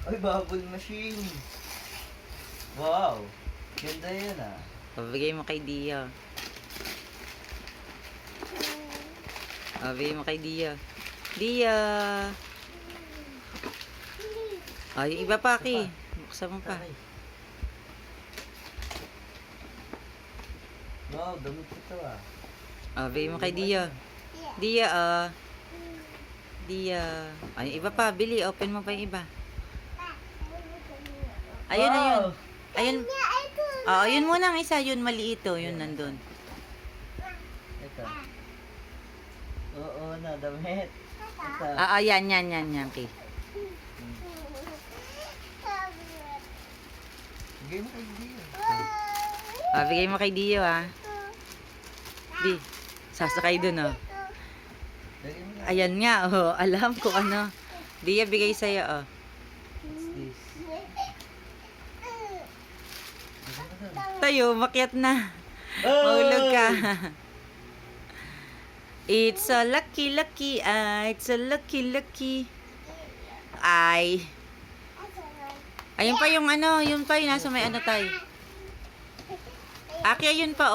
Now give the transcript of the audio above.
Ay, bubble machine. Wow. Ganda yan ah. Pabigay mo kay Dia. Pabigay mo kay Dia. Dia! Ay, yung iba pa, Ki. Buksan mo pa. Ay. Wow, damit ito ah. Pabigay mo kay Dia. Dia, Dia. Ay, yung iba pa. Bili, open mo pa yung iba. Ayun, Wow. ayun. Ayun. Ayun muna ang isa. Yun, maliit to. Yun, nandun. Ito. Oo na, damit. Ito. Yan, Ki. Bigay mo kay Dio. Bigay mo kay Dio, Di, sasakay dun, Lagay mo na. Ayan nga, alam ko ano. Dia, bigay sa'yo, What's this? Tayo, makyat na. Mahulog ka. It's a lucky, it's a lucky. Ay. Ayun pa yung ano, yun pa yung nasa may ano tayo. Aki, ayun pa,